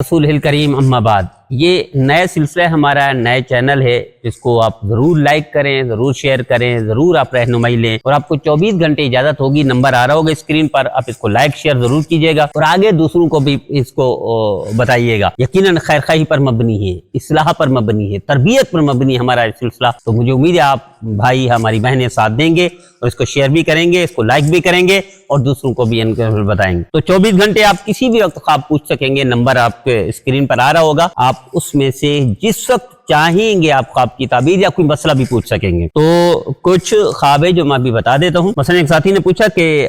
रसूल करीम अम्मा बाद, ये नया सिलसिला हमारा नया चैनल है, इसको आप ज़रूर लाइक करें, ज़रूर शेयर करें, ज़रूर आप रहनुमाई लें और आपको 24 घंटे इजाज़त होगी। नंबर आ रहा होगा स्क्रीन पर, आप इसको लाइक शेयर ज़रूर कीजिएगा और आगे दूसरों को भी इसको बताइएगा। यकीनन खैरखाई पर मबनी है, इस्लाह पर मबनी है, तरबियत पर मबनी है हमारा सिलसिला। तो मुझे उम्मीद है आप भाई हमारी बहनें साथ देंगे और इसको शेयर भी करेंगे, इसको लाइक भी करेंगे और दूसरों को भी इनको बताएंगे। तो 24 घंटे आप किसी भी वक्त ख्वाब पूछ सकेंगे, नंबर आपके स्क्रीन पर आ रहा होगा, आप उसमें से जिस वक्त चाहेंगे आप ख्वाब की ताबीर या कोई मसला भी पूछ सकेंगे। तो कुछ ख्वाब है जो मैं भी बता देता हूँ। मसलन एक साथी ने पूछा कि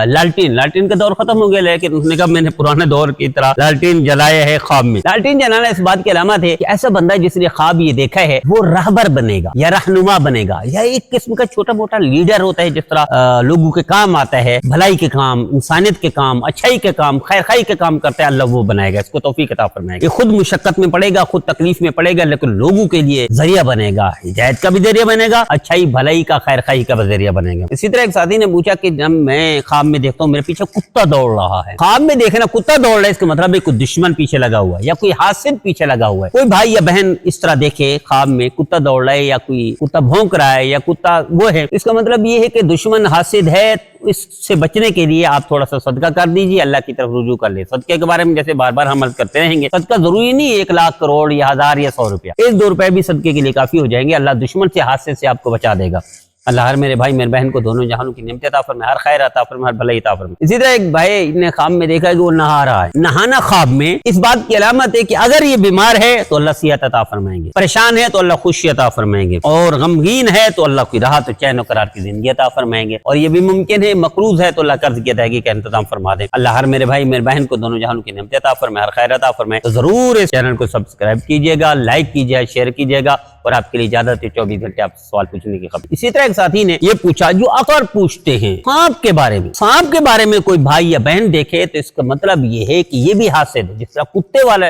लालटीन का दौर खत्म हो गया, लेकिन उसने कहा मैंने पुराने दौर की तरह लालटीन जलाया है ख्वाब में। लालटीन जलाना इस बात की अलामत है कि ऐसा बंदा जिसने ख्वाब ये देखा है वो रहबर बनेगा या रहनुमा बनेगा या एक किस्म का छोटा मोटा लीडर होता है, जिस तरह लोगों के काम आता है, भलाई के काम, इंसानियत के काम, अच्छाई के काम, खैरखाई के काम करता है, अल्लाह वो बनाएगा, इसको तौफीक अता फरमाएगा। ये खुद मुशक्कत में पड़ेगा, खुद तकलीफ में पड़ेगा, लेकिन लोगों के लिए जरिया बनेगा, हिदायत का भी जरिया बनेगा, अच्छाई भलाई का खैरखाई का भी जरिया बनेगा। इसी तरह एक साथी ने पूछा कि जब मैं ख्वाब में देखता हूँ मेरे पीछे कुत्ता दौड़ रहा है। ख्वाब में देखे ना कुत्ता दौड़ रहा है, इसका मतलब है कोई दुश्मन पीछे लगा हुआ है या कोई हासिद पीछे लगा हुआ है। कोई भाई या बहन इस तरह देखे ख्वाब में कुत्ता दौड़ रहा है या कोई कुत्ता भौंक रहा है या कुत्ता वो है, इसका मतलब ये है कि दुश्मन हासिद है। इससे बचने के लिए आप थोड़ा सा सदका कर दीजिए, अल्लाह की तरफ रुजू कर ले। सदके के बारे में जैसे बार बार हम अर्ज करते रहेंगे, सदका जरूरी नहीं 1 लाख करोड़ या 1000 या 100 रुपया, 1-2 रुपए भी सदके के लिए काफी हो जाएंगे। अल्लाह दुश्मन से हादसे से आपको बचा देगा। अल्लाह हर मेरे भाई मेरे बहन को दोनों जहानों की नेमत अता फरमाए, हर खैर अता फरमाए, हर भलाई अता फरमाए। इसी तरह एक भाई ने ख्वाब में देखा कि वो नहा रहा है। नहाना ख्वाब में इस बात की अलामत है कि अगर ये बीमार है तो अल्लाह सेहत अता फरमाएंगे, परेशान है तो अल्लाह खुशी अता फरमाएंगे और गमगीन है तो अल्लाह की राहत चैन करार की जिंदगी अता फरमाएंगे। और ये भी मुमकिन है मकरूज है तो अल्लाह कर्ज की अदायगी का इंतजाम फरमा दे। अल्लाह हर मेरे भाई मेरे बहन को दोनों जहानों की नेमत अता फरमाए, हर खैर अता फरमाए। तो जरूर इस चैनल को सब्सक्राइब कीजिएगा, लाइक कीजिएगा, शेयर कीजिएगा और आपके लिए इजाजत है 24 घंटे आप सवाल पूछने की खबर। इसी तरह एक साथी ने ये पूछा जो अक्सर पूछते हैं सांप के बारे में। सांप के बारे में कोई भाई या बहन देखे तो इसका मतलब ये है कि ये भी हासिद है। जिस तरह कुत्ते वाले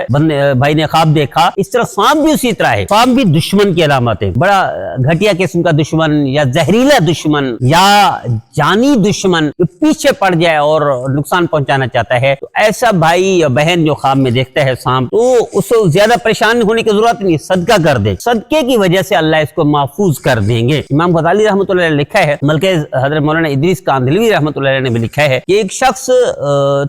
भाई ने ख्वाब देखा, इस तरह सांप भी उसी तरह है। सांप भी दुश्मन की अलामत है, बड़ा घटिया किस्म का दुश्मन या जहरीला दुश्मन या जानी दुश्मन जो पीछे पड़ जाए और नुकसान पहुंचाना चाहता है। तो ऐसा भाई या बहन जो ख्वाब में देखता है सांप, तो उसको ज्यादा परेशान होने की जरूरत नहीं, सदका कर दे। सदके की वजह से अल्लाह इसको महफूज कर देंगे। इमाम गजाली रहमतुल्लाह अलैह लिखा है, बल्कि हजरत मौलाना इदरीस कांदलवी रहमतुल्लाह अलैह ने भी लिखा है कि एक शख्स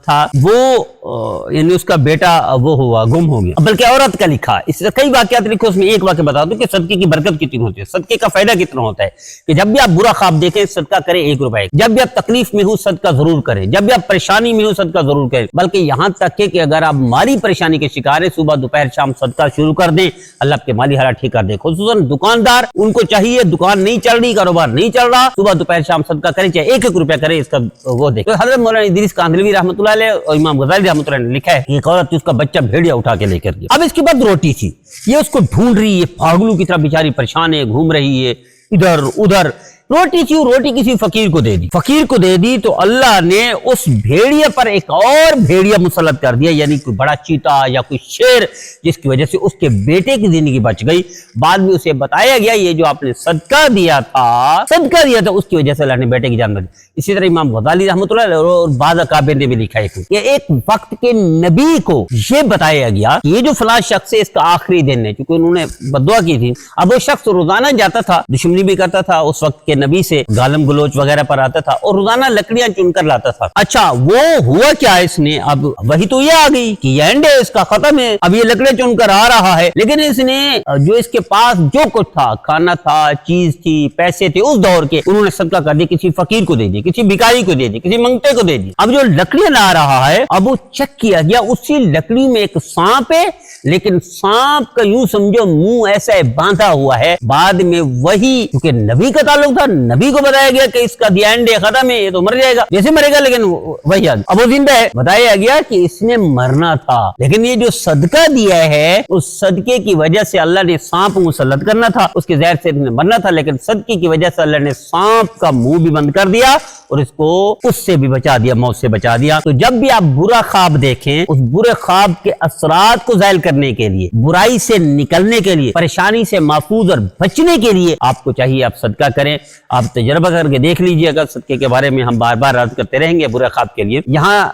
था, वो यानी उसका बेटा वो हुआ, गुम हो गया। बल्कि औरत का लिखा, इससे कई वाकयात लिखे, उसमें एक वाकया बता दूं कि सदके की बरकत कितनी होती है, सदके का फायदा कितना होता है कि जब भी आप बुरा ख्वाब देखें सदका करें 1 रुपए, जब भी आप तकलीफ में हो सदका जरूर करें, जब भी आप परेशानी में हो सदका जरूर करें। बल्कि यहाँ तक कि अगर आप माली परेशानी के शिकार है, सुबह दोपहर शाम सदका शुरू कर दें, अल्लाह आपके माली हालात ठीक कर दे। खुसूसन दुकानदार, उनको चाहिए, दुकान नहीं चल रही, कारोबार नहीं चल रहा, सुबह दोपहर शाम सदका करें, चाहे 1-1 रुपया करें, इसका वो देखें। तो हजरत मौलाना इदरीस कांदलवी रहमतुल्लाह अलैह और इमाम गजाली रहमतुल्लाह अलैह ने लिखा है, एक औरत उसका बच्चा भेड़िया उठा के लेकर गई। अब इसके बाद रोटी थी, ये उसको ढूंढ रही है, पागलों की तरह बेचारी परेशान है, घूम रही है इधर उधर। रोटी थी, रोटी किसी फकीर को दे दी, फकीर को दे दी तो अल्लाह ने उस भेड़िया पर एक और भेड़िया मुसल्लत कर दिया, यानी कोई बड़ा चीता या कोई शेर, जिसकी वजह से उसके बेटे की जिंदगी बच गई। बाद में उसे बताया गया ये जो आपने सदका दिया था उसकी वजह से अल्लाह ने बेटे की जान बची। इसी तरह इमाम गजाली रहमतुल्लाह अलैह और बाद अकाबिर ने भी लिखा है कि एक वक्त के नबी को ये बताया गया कि ये जो फलां शख्स है इसका आखिरी दिन है, क्योंकि उन्होंने बद्दुआ की थी। अब वो शख्स रोजाना जाता था, दुश्मनी भी करता था, उस वक्त के नबी से गालम गलोच वगैरह पर आता था और रोजाना लकड़ियां चुनकर लाता था। अच्छा वो हुआ क्या, इसने अब वही तो ये आ गई कि ये एंड है, इसका खत्म है, अब ये लकड़ियां चुनकर आ रहा है। लेकिन इसने जो इसके पास जो कुछ था, खाना था, चीज थी, पैसे थे उस दौर के, उन्होंने सदका कर दिया, किसी फकीर को दे दी, किसी भिखारी को दे दी, किसी मंगते को दे दी। अब जो लकड़ियां ला रहा है, अब वो चेक किया गया, उसी लकड़ी में एक सांप है, लेकिन सांप का यूं समझो मुंह ऐसा है बांधा हुआ है। बाद में वही, क्योंकि नबी का ताल्लुक था, नबी को बताया गया कि इसका दी एंड खत्म है, ये तो मर जाएगा, जैसे मरेगा, लेकिन वही अब वो जिंदा है। बताया गया कि इसने मरना था, लेकिन ये जो सदका दिया है उस सदके की वजह से अल्लाह ने सांप मुसल्लत करना था, उसके जहर से मरना था, लेकिन सदके की वजह से अल्लाह ने सांप का मुंह भी बंद कर दिया और इसको उससे भी बचा दिया, मौत से बचा दिया। तो जब भी आप बुरा ख्वाब देखें, उस बुरे ख्वाब के असरात को ज़ायल करने के लिए, बुराई से निकलने के लिए, परेशानी से महफूज और बचने के लिए आपको चाहिए आप सदका करें। آپ تجربہ کر کے دیکھ لیجیے گا صدقے کے بارے میں ہم بار بار عرض کرتے رہیں گے برے خواب کے لیے. یہاں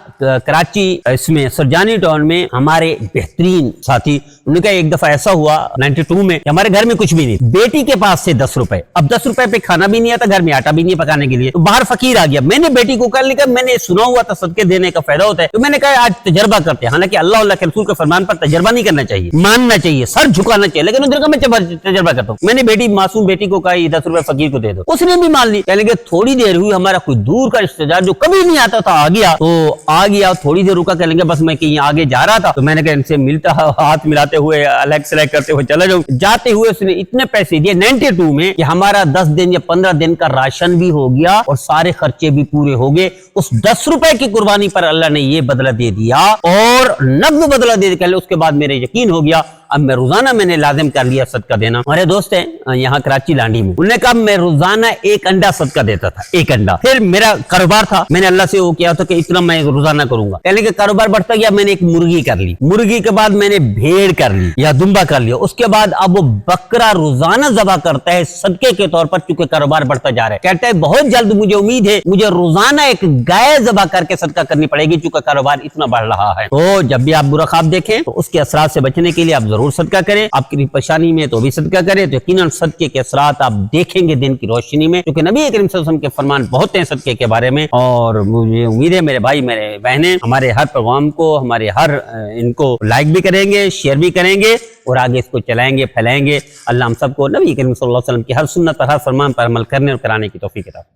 کراچی اس میں سرجانی ٹاؤن میں ہمارے بہترین ساتھی ان کا ایک دفعہ ایسا ہوا 92 میں کہ ہمارے گھر میں کچھ بھی نہیں, بیٹی کے پاس سے 10 روپے, اب 10 روپے پہ کھانا بھی نہیں آتا, گھر میں آٹا بھی نہیں پکانے کے لیے, تو باہر فقیر آ گیا. میں نے بیٹی کو کہا میں نے سنا ہوا تھا صدقے دینے کا فائدہ ہوتا ہے, تو میں نے کہا آج تجربہ کرتے ہیں. حالانکہ اللہ کے رسول کے فرمان پر تجربہ نہیں کرنا چاہیے, ماننا چاہیے, سر جھکانا چاہیے, لیکن ادھر کا میں تجربہ کرتا ہوں. میں نے معصوم بیٹی کو کہا 10 روپے فقیر کو دے دو, اس نے بھی مان لی. کہنے لگے تھوڑی دیر ہوئی, ہمارا کوئی دور کا رشتہ دار جو کبھی نہیں آتا تھا آ گیا, تو آ گیا تھوڑی دیر رکا, کہنے لگے بس میں کہیں آگے جا رہا تھا, تو میں نے کہا ان سے ملتا ہاتھ ملاتے ہوئے الگ سلیک کرتے ہوئے چلا جاؤں. جاتے ہوئے اس نے اتنے پیسے دیے 92 میں کہ ہمارا 10 دن یا 15 دن کا راشن بھی ہو گیا اور سارے خرچے بھی پورے ہو گئے. اس 10 روپے کی قربانی پر اللہ نے یہ بدلہ دے دیا اور نقد بدلہ دے دیا. اس کے بعد میرے یقین ہو گیا, اب میں روزانہ میں نے لازم کر لیا صدقہ دینا. ہمارے دوست ہیں یہاں کراچی لانڈی میں, انہوں نے کہا میں روزانہ 1 انڈا صدقہ دیتا تھا, 1 انڈا. پھر میرا کاروبار تھا, میں نے اللہ سے وہ کیا تھا کہ اتنا میں روزانہ کروں گا. کہنے کہ کاروبار بڑھتا گیا, میں نے ایک مرغی کر لی, مرغی کے بعد میں نے بھیڑ کر لی یا دمبا کر لیا. اس کے بعد اب وہ بکرا روزانہ ذبح کرتا ہے صدقے کے طور پر, چونکہ کاروبار بڑھتا جا رہا ہے. کہتا ہے بہت جلد مجھے امید ہے مجھے روزانہ ایک گائے ذبح کر کے صدقہ کرنی پڑے گی, چونکہ کاروبار اتنا بڑھ رہا ہے. تو جب بھی آپ برا خواب دیکھیں تو اس کے اثرات سے بچنے کے لیے آپ ضرور صدقہ کریں. آپ کی پریشانی میں تو بھی صدقہ کریں, تو یقیناً صدقے کے اثرات آپ دیکھیں گے دن کی روشنی میں, کیونکہ نبی کریم صلی اللہ علیہ وسلم کے فرمان بہت ہیں صدقے کے بارے میں. اور مجھے امید ہے میرے بھائی میرے بہنیں ہمارے ہر پیغام کو, ہمارے ہر ان کو لائک بھی کریں گے, شیئر بھی کریں گے اور آگے اس کو چلائیں گے, پھیلائیں گے. اللہ ہم سب کو نبی کریم صلی اللہ علیہ وسلم کی ہر سنت پر, ہر فرمان پر عمل کرنے اور کرانے کی توفیق عطا فرمائے.